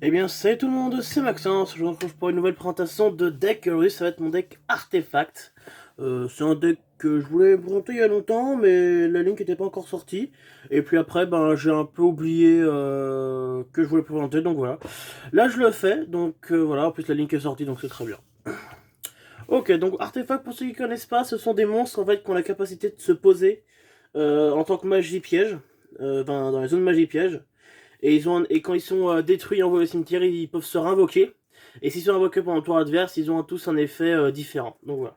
Eh bien, salut tout le monde, c'est Maxence. Je vous retrouve pour une nouvelle présentation de deck. Aujourd'hui, ça va être mon deck Artefact. C'est un deck que je voulais présenter il y a longtemps, mais la link n'était pas encore sortie. Et puis après, ben, j'ai un peu oublié que je voulais présenter, donc voilà. Là, je le fais, donc voilà. En plus, la link est sortie, donc c'est très bien. Ok, donc Artefact, pour ceux qui ne connaissent pas, ce sont des monstres en fait qui ont la capacité de se poser en tant que magie piège, enfin, dans les zones magie piège. Et quand ils sont détruits et envoyés au cimetière, ils peuvent se réinvoquer. Et s'ils sont invoqués pendant le tour adverse, ils ont tous un effet différent. Donc voilà.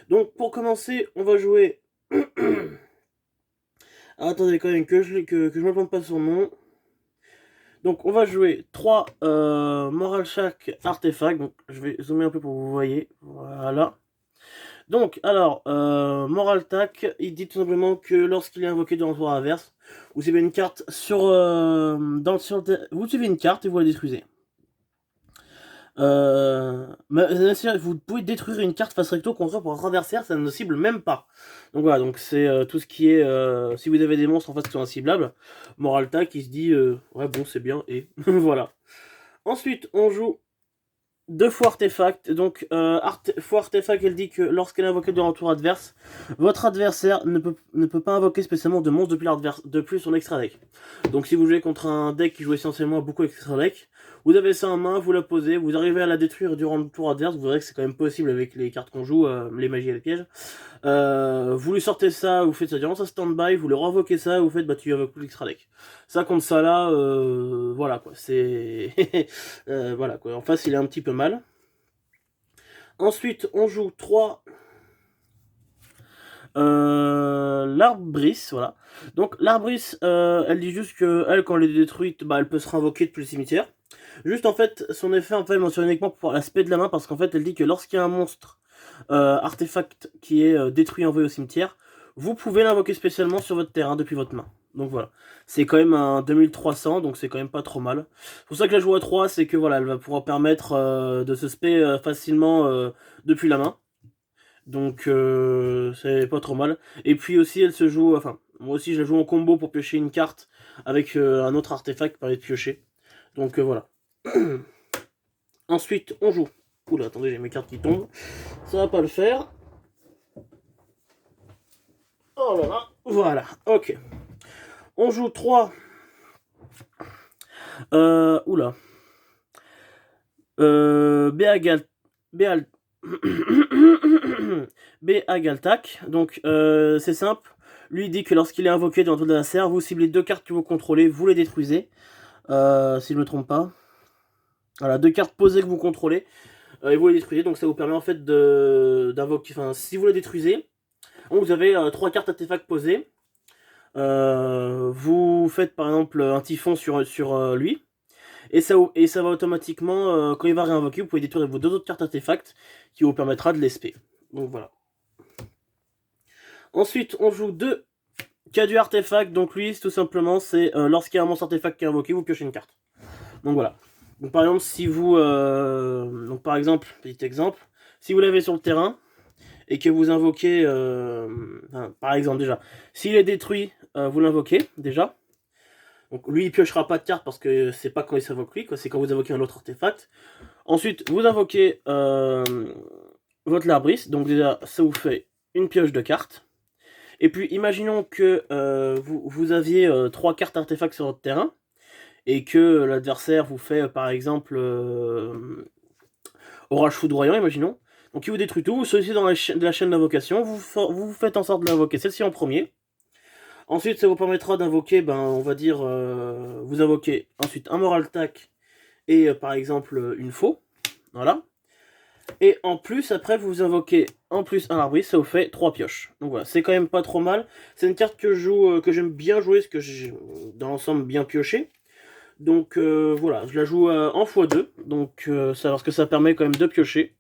Donc pour commencer, on va jouer. Ah, attendez quand même que je me plante pas son nom. Donc on va jouer 3 Moral Shack artefacts. Donc je vais zoomer un peu pour que vous voyez. Voilà. Donc, alors, Moral Tac, il dit tout simplement que lorsqu'il est invoqué durant le tour inverse, vous suivez une carte vous suivez une carte et vous la détruisez. Vous pouvez détruire une carte face recto contre pour un adversaire, ça ne cible même pas. Donc voilà, donc c'est tout ce qui est si vous avez des monstres en face qui sont inciblables, Moral Tac il se dit ouais bon c'est bien et voilà. Ensuite on joue deux fois artefact. Donc, fois artefact, elle dit que lorsqu'elle est invoquée durant le tour adverse, votre adversaire ne peut pas invoquer spécialement de monstres depuis son extra deck. Donc, si vous jouez contre un deck qui joue essentiellement beaucoup avec extra deck, vous avez ça en main, vous la posez, vous arrivez à la détruire durant le tour adverse. Vous verrez que c'est quand même possible avec les cartes qu'on joue, les magies et les pièges. Vous lui sortez ça, vous faites ça durant sa stand-by, vous lui renvoquez ça, vous faites bah tu invoques l'extra deck. Ça contre ça là, voilà quoi, c'est... voilà quoi, en face il est un petit peu mal. Ensuite on joue 3 l'Arbris, voilà. Donc l'Arbris, elle dit juste que elle quand elle est détruite, bah elle peut se réinvoquer depuis le cimetière. Juste en fait, son effet en fait mentionne uniquement pour l'aspect de la main parce qu'en fait elle dit que lorsqu'il y a un monstre artefact qui est détruit et envoyé au cimetière, vous pouvez l'invoquer spécialement sur votre terrain depuis votre main. Donc voilà, c'est quand même un 2300, donc c'est quand même pas trop mal. C'est pour ça que la joue à 3, c'est que voilà, elle va pouvoir permettre de se spé facilement depuis la main. Donc c'est pas trop mal. Et puis aussi elle se joue, enfin moi aussi je la joue en combo pour piocher une carte avec un autre artefact qui permet de piocher. Donc voilà. Ensuite on joue. Oula attendez j'ai mes cartes qui tombent. Ça va pas le faire. Oh là là. Voilà, ok. On joue 3. Oula. Béagal. Béal. Béagaltac. Donc c'est simple. Lui il dit que lorsqu'il est invoqué dans votre adversaire, vous ciblez 2 cartes que vous contrôlez, vous les détruisez. Si je ne me trompe pas. Voilà, 2 cartes posées que vous contrôlez. Et vous les détruisez. Donc ça vous permet en fait d'invoquer. Enfin, si vous les détruisez, donc vous avez 3 cartes artefacts posées. Vous faites par exemple un typhon sur lui. Et ça va automatiquement, quand il va réinvoquer, vous pouvez détruire vos 2 autres cartes artefacts qui vous permettra de l'espé. Donc voilà. Ensuite, on joue 2 cas du artefact. Donc lui, tout simplement, c'est lorsqu'il y a un monstre artefact qui est invoqué, vous piochez une carte. Donc voilà. Donc par exemple, si vous... donc par exemple, petit exemple, si vous l'avez sur le terrain, et que vous invoquez... enfin, par exemple déjà, s'il est détruit, vous l'invoquez déjà. Donc lui il piochera pas de carte parce que c'est pas quand il s'invoque lui, c'est quand vous invoquez un autre artefact. Ensuite vous invoquez votre Labris, donc déjà ça vous fait une pioche de cartes. Et puis imaginons que vous aviez 3 cartes artefacts sur votre terrain et que l'adversaire vous fait par exemple Orage foudroyant, imaginons. Donc il vous détruit tout, vous sollicitez dans la chaîne d'invocation, vous faites en sorte d'invoquer celle-ci en premier. Ensuite, ça vous permettra d'invoquer, ben, on va dire, vous invoquez ensuite un Moral Tac et par exemple une faux. Voilà. Et en plus, après, vous invoquez en plus un arbris, ça vous fait 3 pioches. Donc voilà, c'est quand même pas trop mal. C'est une carte que je joue, que j'aime bien jouer, parce que j'ai dans l'ensemble bien pioché. Donc voilà, je la joue en x2, donc ça, parce que ça permet quand même de piocher.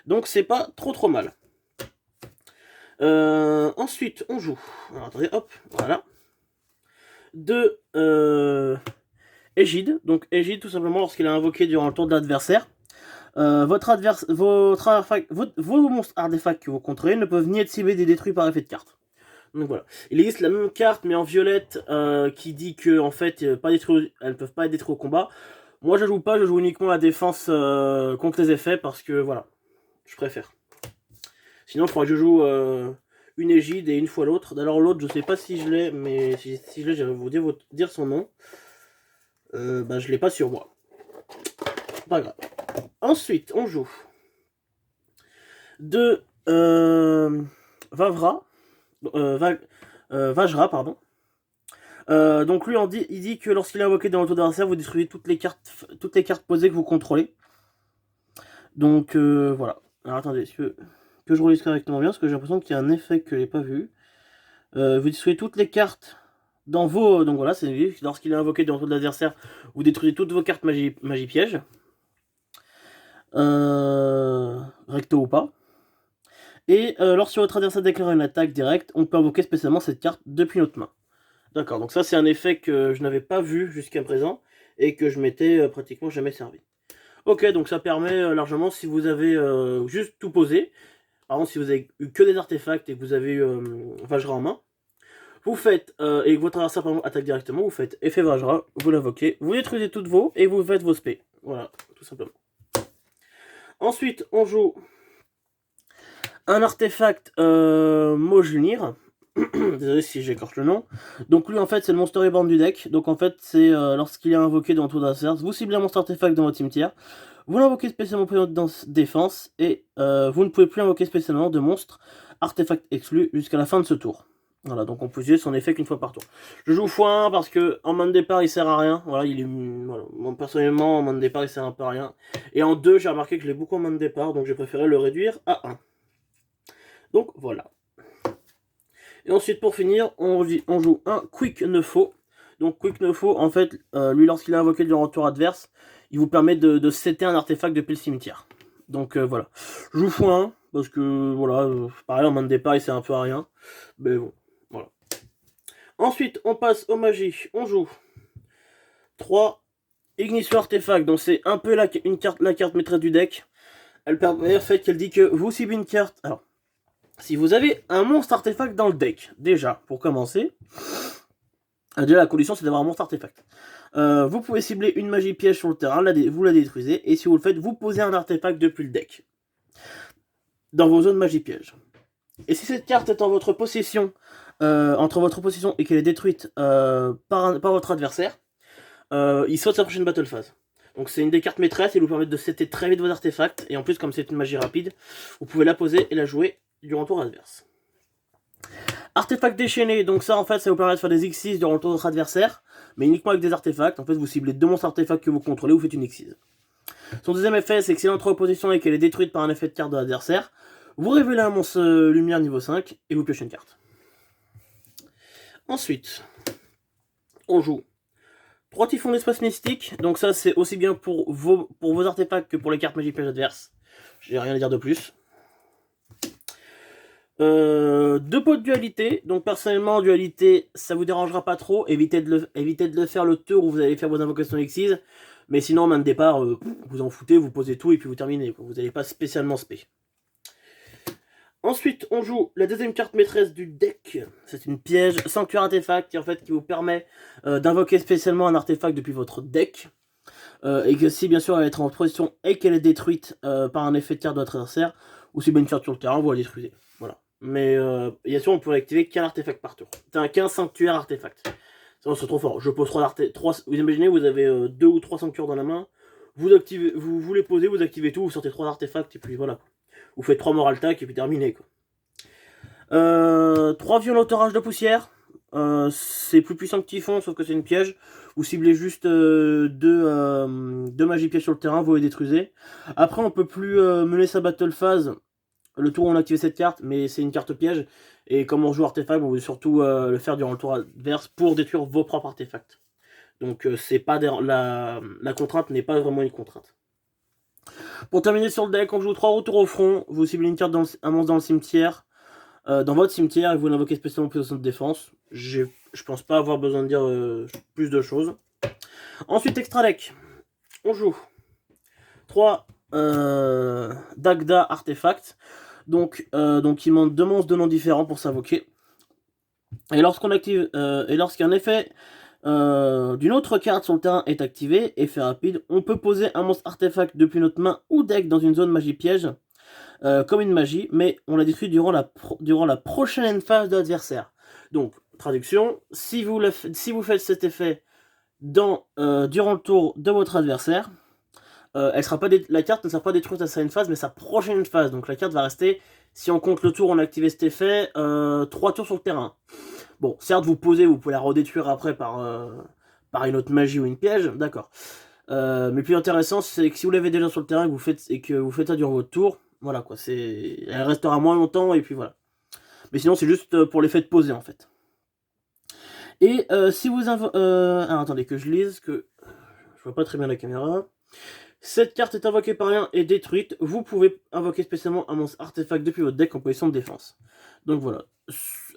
Donc c'est pas trop mal. Ensuite, on joue. Alors attendez, hop, voilà. De Égide. Donc Égide, tout simplement, lorsqu'il est invoqué durant le tour de l'adversaire, vos monstres artefacts que vous contrôlez ne peuvent ni être ciblés ni détruits par effet de carte. Donc voilà. Il existe la même carte, mais en violette, qui dit que en fait, elles ne peuvent pas être détruites au combat. Moi je joue pas, je joue uniquement la défense contre les effets parce que voilà, je préfère. Sinon il faudrait que je joue une égide et une fois l'autre. Alors l'autre je sais pas si je l'ai, mais si je l'ai, je vais vous dire son nom. Bah je l'ai pas sur moi. Pas grave. Ensuite on joue de Vajra, pardon. Donc lui il dit que lorsqu'il est invoqué dans votre adversaire, vous détruisez toutes les cartes posées que vous contrôlez. Donc voilà. Alors attendez, est-ce que je relise correctement bien, parce que j'ai l'impression qu'il y a un effet que je n'ai pas vu. Vous détruisez toutes les cartes dans vos... Donc voilà, c'est lorsqu'il est invoqué dans votre adversaire, vous détruisez toutes vos cartes magie piège. Recto ou pas. Et lorsque votre adversaire déclare une attaque directe, on peut invoquer spécialement cette carte depuis notre main. D'accord, donc ça c'est un effet que je n'avais pas vu jusqu'à présent et que je m'étais pratiquement jamais servi. Ok, donc ça permet largement, si vous avez juste tout posé, par exemple si vous avez eu que des artefacts et que vous avez eu Vajra en main, vous faites, et que votre adversaire par exemple attaque directement, vous faites effet Vajra, vous l'invoquez, vous détruisez toutes vos et vous faites vos spés. Voilà, tout simplement. Ensuite, on joue un artefact Mojnir. Désolé si j'écorche le nom. Donc lui en fait c'est le Monster Reborn du deck. Donc en fait c'est lorsqu'il est invoqué dans le tour d'adversaire, vous ciblez un monstre artefact dans votre cimetière, vous l'invoquez spécialement pour votre défense et vous ne pouvez plus invoquer spécialement de monstres artefacts exclus jusqu'à la fin de ce tour. Voilà, donc on peut utiliser son effet qu'une fois par tour. Je joue x1 parce que en main de départ il sert à rien. Voilà, voilà. Moi, personnellement en main de départ il sert un peu à rien. Et en 2 j'ai remarqué que je l'ai beaucoup en main de départ, donc j'ai préféré le réduire à 1. Donc voilà. Et ensuite, pour finir, on joue un Quick Neufo. Donc, Quick Neufo, en fait, lui, lorsqu'il est invoqué durant le tour adverse, il vous permet de setter un artefact depuis le cimetière. Donc, voilà. Je joue x1, parce que, voilà, pareil, en main de départ, il sert un peu à rien. Mais bon, voilà. Ensuite, on passe aux magies. On joue 3 Ignition Artefact. Donc, c'est un peu la carte maîtresse du deck. Elle permet, en fait, qu'elle dit que vous ciblez une carte... Alors, si vous avez un monstre artefact dans le deck, déjà, pour commencer, déjà la condition c'est d'avoir un monstre artefact. Vous pouvez cibler une magie piège sur le terrain, vous la détruisez, et si vous le faites, vous posez un artefact depuis le deck, dans vos zones magie piège. Et si cette carte est en votre possession, entre votre possession et qu'elle est détruite par votre adversaire, il saute sa prochaine battle phase. Donc c'est une des cartes maîtresses, et vous permet de setter très vite vos artefacts, et en plus comme c'est une magie rapide, vous pouvez la poser et la jouer durant le tour adverse. Artefact déchaîné, donc ça en fait ça vous permet de faire des X6 durant le tour de votre adversaire, mais uniquement avec des artefacts. En fait vous ciblez 2 monstres artefacts que vous contrôlez, vous faites une X6. Son deuxième effet c'est que si elle entre en position et qu'elle est détruite par un effet de carte de l'adversaire, vous révélez un monstre lumière niveau 5 et vous piochez une carte. Ensuite, on joue 3 typhons d'espace mystique, donc ça c'est aussi bien pour vos artefacts que pour les cartes magie piège adverses. J'ai rien à dire de plus. 2 pots de dualité, donc personnellement dualité ça vous dérangera pas trop, évitez de le faire le tour où vous allez faire vos invocations Xyz, mais sinon en main de départ vous en foutez, vous posez tout et puis vous terminez, vous n'allez pas spécialement spé. Ensuite on joue la deuxième carte maîtresse du deck, c'est une piège sanctuaire artefact qui vous permet d'invoquer spécialement un artefact depuis votre deck, et que si bien sûr elle est en position et qu'elle est détruite par un effet de carte de votre adversaire, ou si bien une carte sur le terrain, vous la détruisez. Voilà. Mais bien sûr, on peut activer qu'un artefact par tour. C'est qu'un sanctuaire artefact. Ça, c'est trop fort. Je pose 3 artefacts. Vous imaginez, vous avez 2 ou 3 sanctuaires dans la main. Vous les posez, vous activez tout, vous sortez 3 artefacts, et puis voilà. Vous faites 3 moral tac, et puis terminé. 3 violents orage de poussière. C'est plus puissant que Typhon, sauf que c'est une piège. Vous ciblez juste 2 magies pièges sur le terrain, vous les détruisez. Après, on peut plus mener sa battle phase le tour où on a activé cette carte, mais c'est une carte piège. Et comme on joue artefact, on veut surtout le faire durant le tour adverse pour détruire vos propres artefacts. Donc c'est pas la contrainte n'est pas vraiment une contrainte. Pour terminer sur le deck, on joue 3 retours au front. Vous ciblez une carte un monstre dans le cimetière. Dans votre cimetière, et vous l'invoquez spécialement en position de défense. Je pense pas avoir besoin de dire plus de choses. Ensuite, extra deck. On joue 3 Dagda artefacts. Donc il manque 2 monstres de noms différents pour s'invoquer. Et lorsqu'on active, et lorsqu'un effet d'une autre carte sur le terrain est activé, effet rapide, on peut poser un monstre artefact depuis notre main ou deck dans une zone magie piège, comme une magie, mais on la détruit durant la prochaine phase de l'adversaire. Donc, traduction, si vous faites cet effet durant le tour de votre adversaire, la carte ne sera pas détruite à sa phase, mais sa prochaine phase. Donc la carte va rester, si on compte le tour, on a activé cet effet, 3 tours sur le terrain. Bon, certes, vous pouvez la redétruire après par une autre magie ou une piège, d'accord. Mais le plus intéressant, c'est que si vous l'avez déjà sur le terrain et que vous faites ça durant votre tour, voilà quoi, elle restera moins longtemps et puis voilà. Mais sinon, c'est juste pour l'effet de poser en fait. Et si vous alors attendez que je lise, que je vois pas très bien la caméra. Cette carte est invoquée par rien et détruite. Vous pouvez invoquer spécialement un monstre artefact depuis votre deck en position de défense. Donc voilà.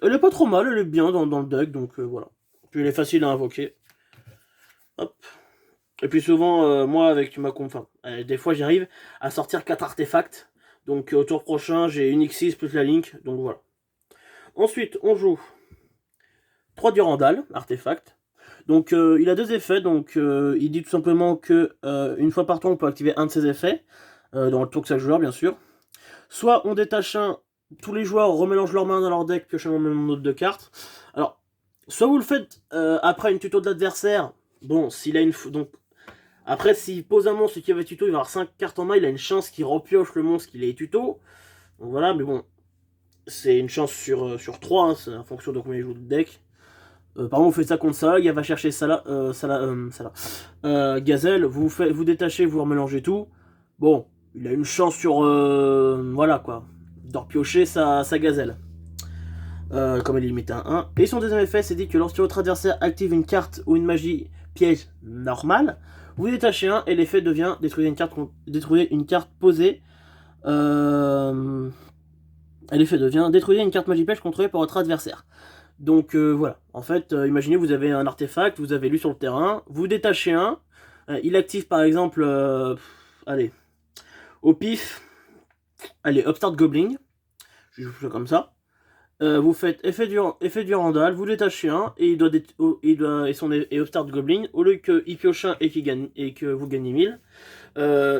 Elle est pas trop mal, elle est bien dans le deck, donc voilà. Puis elle est facile à invoquer. Hop. Et puis souvent, moi avec ma enfin, des fois j'arrive à sortir 4 artefacts. Donc au tour prochain, j'ai une X6 plus la Link, donc voilà. Ensuite, on joue 3 Durandal, artefact. Donc il a 2 effets, donc il dit tout simplement que une fois par tour on peut activer un de ses effets, dans le tour de chaque joueur bien sûr. Soit on détache un, tous les joueurs remélangent leurs mains dans leur deck, piochant le même nombre de cartes. Alors, soit vous le faites après une tuto de l'adversaire, bon, s'il a une... Donc, après s'il pose un monstre qui avait tuto, il va avoir 5 cartes en main, il a une chance qu'il repioche le monstre qu'il ait tuto. Donc voilà, mais bon, c'est une chance sur 3, hein, c'est en fonction de combien il joue de deck. Par exemple, vous faites ça contre Salah, il va chercher Gazelle, vous détachez, vous remélangez tout. Bon, il a une chance sur... voilà quoi, de repiocher sa Gazelle. Comme elle est limitée à 1. Et son deuxième effet, c'est dit que lorsque votre adversaire active une carte ou une magie piège normale, vous détachez un et l'effet devient détruire une carte posée. Et l'effet devient détruire une carte magie piège contrôlée par votre adversaire. Donc voilà, en fait, imaginez vous avez un artefact, vous avez lui sur le terrain, vous détachez un, il active par exemple, allez, au pif, allez, Upstart Goblin, je joue ça comme ça, vous faites effet du Randall, vous détachez un, et et Upstart Goblin, au lieu qu'il pioche un et que vous gagnez 1000,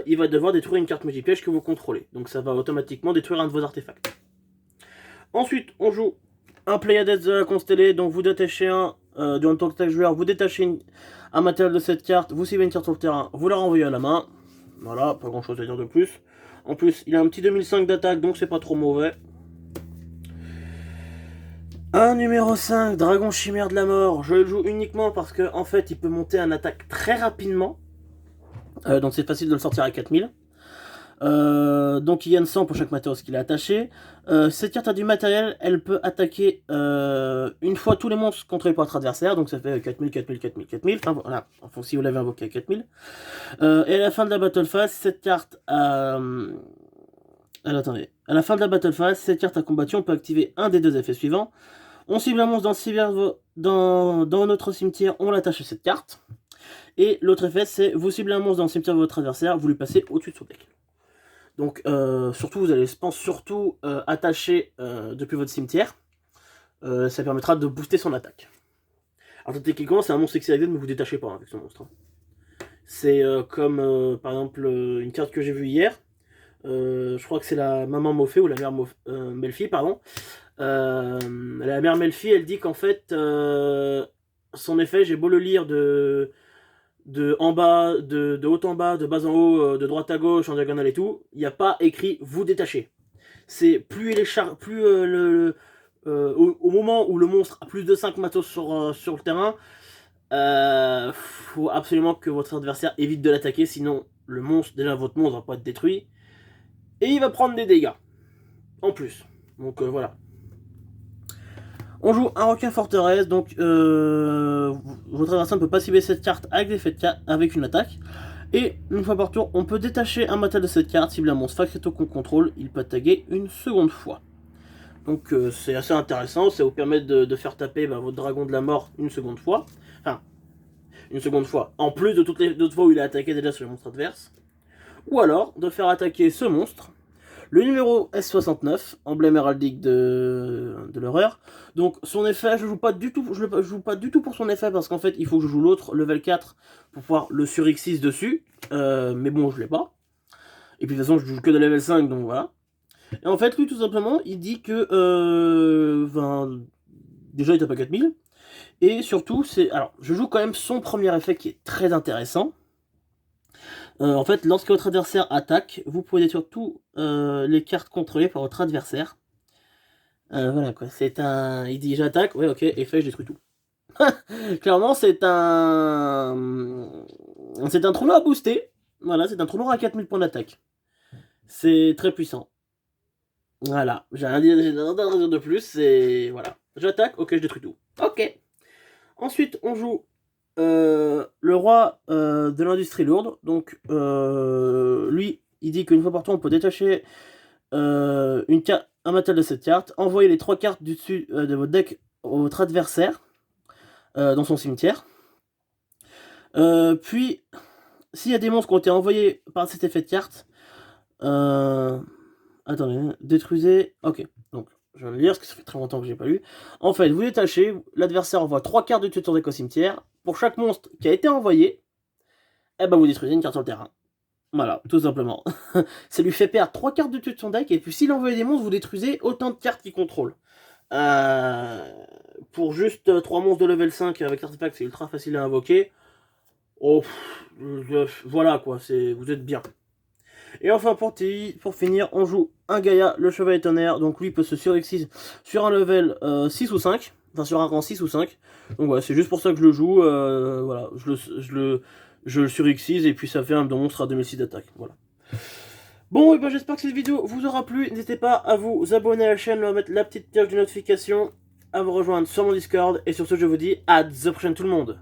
il va devoir détruire une carte multi-piège que vous contrôlez, donc ça va automatiquement détruire un de vos artefacts. Ensuite, on joue un Pléiades constellé, donc vous détachez un, durant le tour de chaque joueur, vous détachez un matériel de cette carte, vous ciblez une carte sur le terrain, vous la renvoyez à la main. Voilà, pas grand chose à dire de plus. En plus, il a un petit 2005 d'attaque, donc c'est pas trop mauvais. Un numéro 5, Dragon Chimère de la Mort. Je le joue uniquement parce que en fait, il peut monter en attaque très rapidement. Donc c'est facile de le sortir à 4000. Donc il gagne 100 pour chaque matos qu'il a attaché. Cette carte a du matériel, elle peut attaquer une fois tous les monstres contrôlés par votre adversaire, donc ça fait 4000, 4000, 4000, 4000, enfin voilà, enfin, si vous l'avez invoqué à 4000. Et à la fin de la battle phase, cette carte a... Alors, attendez, à la fin de la battle phase, cette carte a combattu, on peut activer un des 2 effets suivants. On cible un monstre dans notre cimetière, on l'attache à cette carte. Et l'autre effet, c'est vous ciblez un monstre dans le cimetière de votre adversaire, vous lui passez au-dessus de son deck. Donc surtout vous allez, je pense, surtout attacher depuis votre cimetière. Ça permettra de booster son attaque. Alors techniquement c'est un monstre XYZ, mais vous détachez pas avec ce monstre. C'est comme par exemple une carte que j'ai vue hier. Je crois que c'est la maman Moffée ou la mère Melfi, pardon. La mère Melfi, elle dit qu'en fait son effet, j'ai beau le lire de en bas, de haut en bas, de bas en haut, de droite à gauche, en diagonale et tout, il n'y a pas écrit vous détachez. C'est plus il est plus au moment où le monstre a plus de 5 matos sur le terrain, faut absolument que votre adversaire évite de l'attaquer, sinon le monstre, déjà votre monstre va pas être détruit, et il va prendre des dégâts, en plus. Donc voilà. On joue un requin forteresse, donc votre adversaire ne peut pas cibler cette carte avec des effets avec une attaque. Et une fois par tour, on peut détacher un matériel de cette carte, cibler un monstre facreto qu'on contrôle, il peut taguer une seconde fois. Donc c'est assez intéressant, ça vous permet de faire taper votre dragon de la mort une seconde fois. Enfin, une seconde fois, en plus de toutes les autres fois où il a attaqué déjà sur le monstre adverse. Ou alors, de faire attaquer ce monstre. Le numéro S69, emblème héraldique de l'horreur. Donc son effet, je joue pas du tout, je joue pas du tout pour son effet parce qu'en fait il faut que je joue l'autre, level 4, pour pouvoir le sur X6 dessus. Mais bon, je l'ai pas. Et puis de toute façon, je joue que de level 5, donc voilà. Et en fait, lui, tout simplement, il dit que... déjà, il tape à 4000. Et surtout, c'est... Alors, je joue quand même son premier effet qui est très intéressant. En fait, lorsque votre adversaire attaque, vous pouvez détruire tous les cartes contrôlées par votre adversaire. Voilà, quoi. C'est un... Il dit, j'attaque, ouais, ok, effet, je détruis tout. Clairement, c'est un... C'est un trou noir à booster. Voilà, c'est un trou noir à 4000 points d'attaque. C'est très puissant. Voilà, j'ai rien à dire de plus, c'est... Voilà. J'attaque, ok, je détruis tout. Ok. Ensuite, on joue le roi de l'industrie lourde. Donc, lui, il dit qu'une fois par tour, on peut détacher un matériel de cette carte, envoyer les 3 cartes du dessus de votre deck à votre adversaire dans son cimetière. Puis, s'il y a des monstres qui ont été envoyés par cet effet de carte, attendez, détruisez... Ok, donc, je vais le lire parce que ça fait très longtemps que j'ai pas lu. En fait, vous détachez, l'adversaire envoie 3 cartes de tueur sur deck au cimetière. Pour chaque monstre qui a été envoyé, eh ben vous détruisez une carte sur le terrain. Voilà, tout simplement. Ça lui fait perdre 3 cartes de tueur de son deck, et puis s'il envoie des monstres, vous détruisez autant de cartes qu'il contrôle. Pour juste 3 monstres de level 5 avec l'artefact, c'est ultra facile à invoquer. Oh, voilà quoi, vous êtes bien. Et enfin, pour finir, on joue un Gaïa, le Chevalier Tonnerre. Donc lui peut se surexcise sur un level 6 ou 5. Enfin, sur un rang 6 ou 5. Donc voilà, c'est juste pour ça que je le joue. Voilà, je le surexcise et puis ça fait un monstre à 2006 d'attaque. Voilà. Bon, et ben j'espère que cette vidéo vous aura plu. N'hésitez pas à vous abonner à la chaîne, à mettre la petite cloche de notification, à vous rejoindre sur mon Discord. Et sur ce, je vous dis à la prochaine tout le monde.